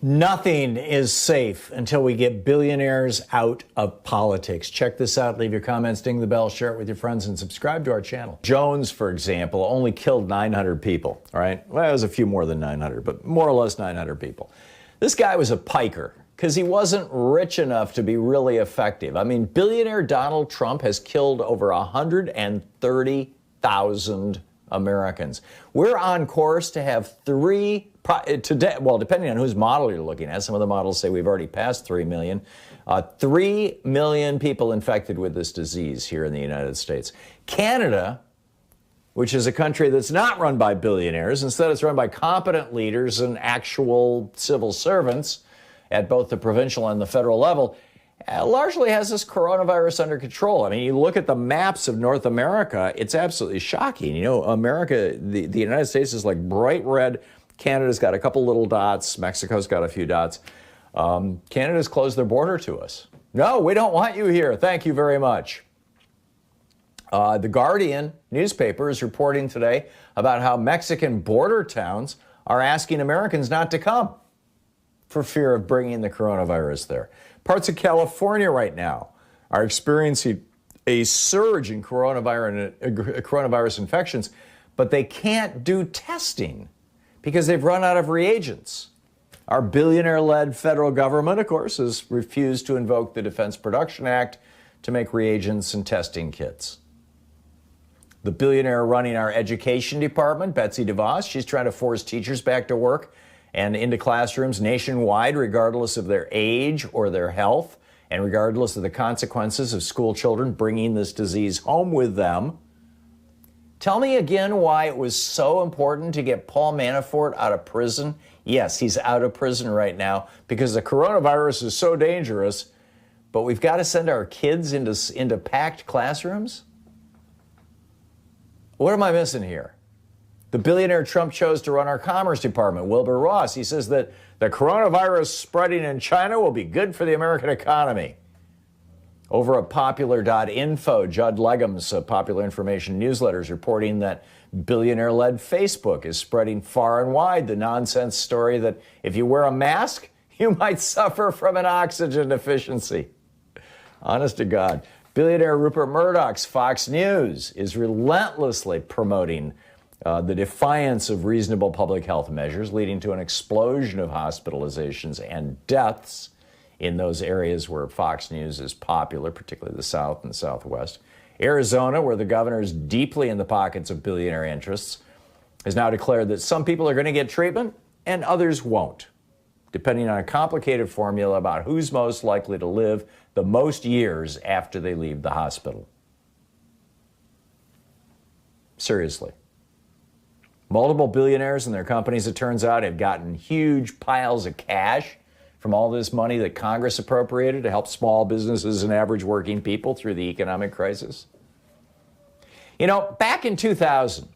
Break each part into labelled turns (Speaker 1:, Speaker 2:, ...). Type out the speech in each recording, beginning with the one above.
Speaker 1: Nothing is safe until we get billionaires out of politics. Check this out. Leave your comments, ding the bell, share it with your friends, and subscribe to our channel. Jones, for example, only killed 900 people, all right? Well, it was a few more than 900, but more or less 900 people. This guy was a piker because he wasn't rich enough to be really effective. I mean, billionaire Donald Trump has killed over 130,000 Americans. We're on course to have today, well, depending on whose model you're looking at, some of the models say we've already passed 3 million. 3 million people infected with this disease here in the United States. Canada, which is a country that's not run by billionaires, instead it's run by competent leaders and actual civil servants at both the provincial and the federal level, largely has this coronavirus under control. I mean, you look at the maps of North America, it's absolutely shocking. You know, America, the United States is like bright red. Canada's got a couple little dots. Mexico's got a few dots. Canada's closed their border to us. No, we don't want you here. Thank you very much. The Guardian newspaper is reporting today about how Mexican border towns are asking Americans not to come for fear of bringing the coronavirus there. Parts of California right now are experiencing a surge in coronavirus infections, but they can't do testing because they've run out of reagents. Our billionaire-led federal government, of course, has refused to invoke the Defense Production Act to make reagents and testing kits. The billionaire running our education department, Betsy DeVos, she's trying to force teachers back to work and into classrooms nationwide, regardless of their age or their health, and regardless of the consequences of school children bringing this disease home with them. Tell me again why it was so important to get Paul Manafort out of prison. Yes, he's out of prison right now because the coronavirus is so dangerous, but we've got to send our kids into packed classrooms? What am I missing here? The billionaire Trump chose to run our Commerce Department, Wilbur Ross. He says that the coronavirus spreading in China will be good for the American economy. Over at popular.info, Judd Legum's popular information newsletter is reporting that billionaire-led Facebook is spreading far and wide the nonsense story that if you wear a mask, you might suffer from an oxygen deficiency. Honest to God. Billionaire Rupert Murdoch's Fox News is relentlessly promoting the defiance of reasonable public health measures, leading to an explosion of hospitalizations and deaths in those areas where Fox News is popular, particularly the South and the Southwest. Arizona, where the governor is deeply in the pockets of billionaire interests, has now declared that some people are going to get treatment and others won't, depending on a complicated formula about who's most likely to live the most years after they leave the hospital. Seriously. Multiple billionaires and their companies, it turns out, have gotten huge piles of cash from all this money that Congress appropriated to help small businesses and average working people through the economic crisis. You know, back in 2000,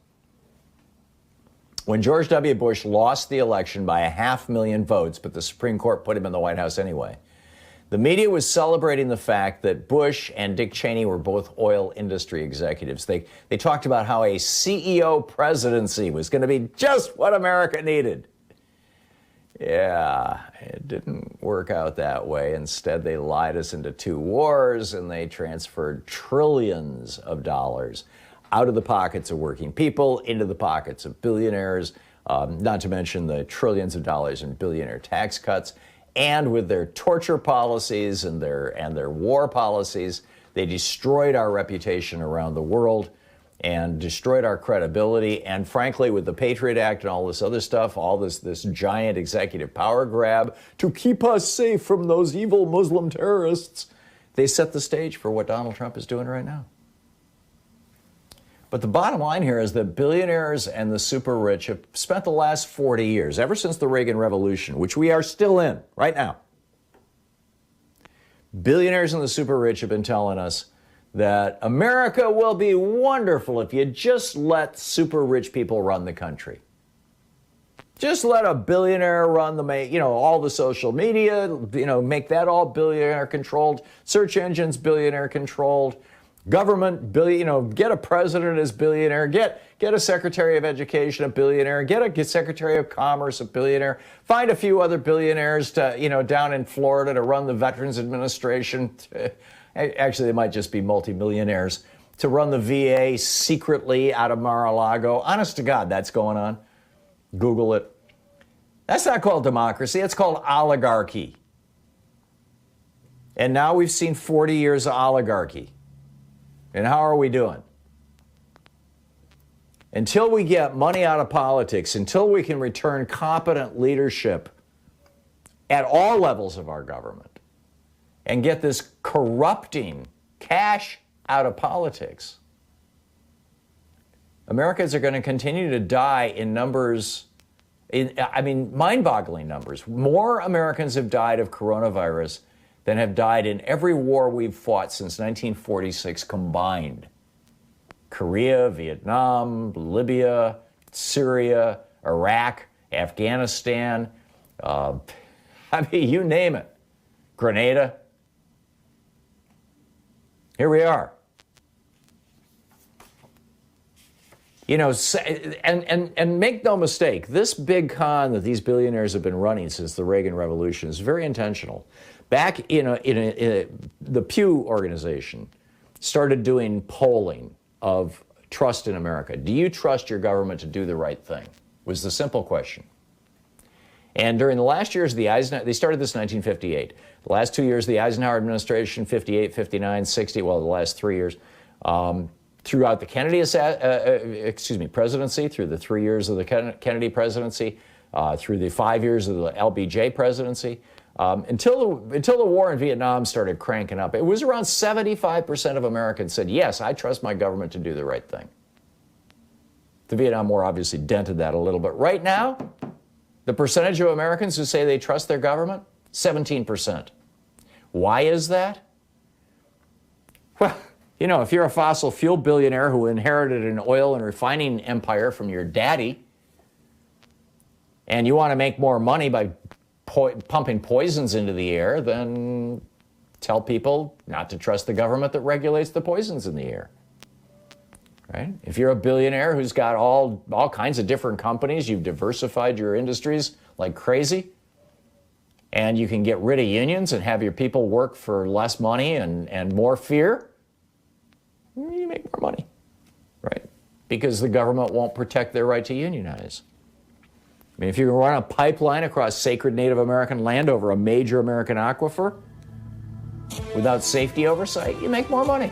Speaker 1: when George W. Bush lost the election by 500,000 votes, but the Supreme Court put him in the White House anyway, the media was celebrating the fact that Bush and Dick Cheney were both oil industry executives. They talked about how a CEO presidency was going to be just what America needed. Yeah, it didn't work out that way. Instead, they lied us into 2 wars, and they transferred trillions of dollars out of the pockets of working people into the pockets of billionaires, not to mention the trillions of dollars in billionaire tax cuts. And with their torture policies and their war policies, they destroyed our reputation around the world and destroyed our credibility. And frankly, with the Patriot Act and all this other stuff, all this giant executive power grab to keep us safe from those evil Muslim terrorists, they set the stage for what Donald Trump is doing right now. But the bottom line here is that billionaires and the super rich have spent the last 40 years, ever since the Reagan Revolution, which we are still in right now. Billionaires and the super rich have been telling us that America will be wonderful if you just let super rich people run the country. Just let a billionaire run all the social media, make that all billionaire controlled, search engines billionaire controlled. Government, get a president as billionaire, get Get a Secretary of Education, a billionaire. Get a Secretary of Commerce, a billionaire. Find a few other billionaires to, down in Florida to run the Veterans Administration. Actually, they might just be multimillionaires to run the VA secretly out of Mar-a-Lago. Honest to God, that's going on. Google it. That's not called democracy. It's called oligarchy. And now we've seen 40 years of oligarchy. And how are we doing? Until we get money out of politics, until we can return competent leadership at all levels of our government and get this corrupting cash out of politics, Americans are going to continue to die in numbers, mind-boggling numbers. More Americans have died of coronavirus than have died in every war we've fought since 1946 combined. Korea, Vietnam, Libya, Syria, Iraq, Afghanistan, you name it. Grenada. Here we are. And make no mistake, this big con that these billionaires have been running since the Reagan Revolution is very intentional. Back the Pew organization started doing polling of trust in America. Do you trust your government to do the right thing? Was the simple question. And during the last years of the Eisenhower, they started this in 1958. The last 2 years of the Eisenhower administration, 58, 59, 60, the last 3 years, throughout the Kennedy presidency, through the 3 years of the Kennedy presidency, through the 5 years of the LBJ presidency, until the war in Vietnam started cranking up, it was around 75% of Americans said, yes, I trust my government to do the right thing. The Vietnam War obviously dented that a little bit. Right now, the percentage of Americans who say they trust their government, 17%. Why is that? Well, if you're a fossil fuel billionaire who inherited an oil and refining empire from your daddy, and you want to make more money by pumping poisons into the air, then tell people not to trust the government that regulates the poisons in the air. Right? If you're a billionaire who's got all kinds of different companies, you've diversified your industries like crazy, and you can get rid of unions and have your people work for less money and more fear, you make more money, right? Because the government won't protect their right to unionize. If you run a pipeline across sacred Native American land over a major American aquifer without safety oversight, you make more money.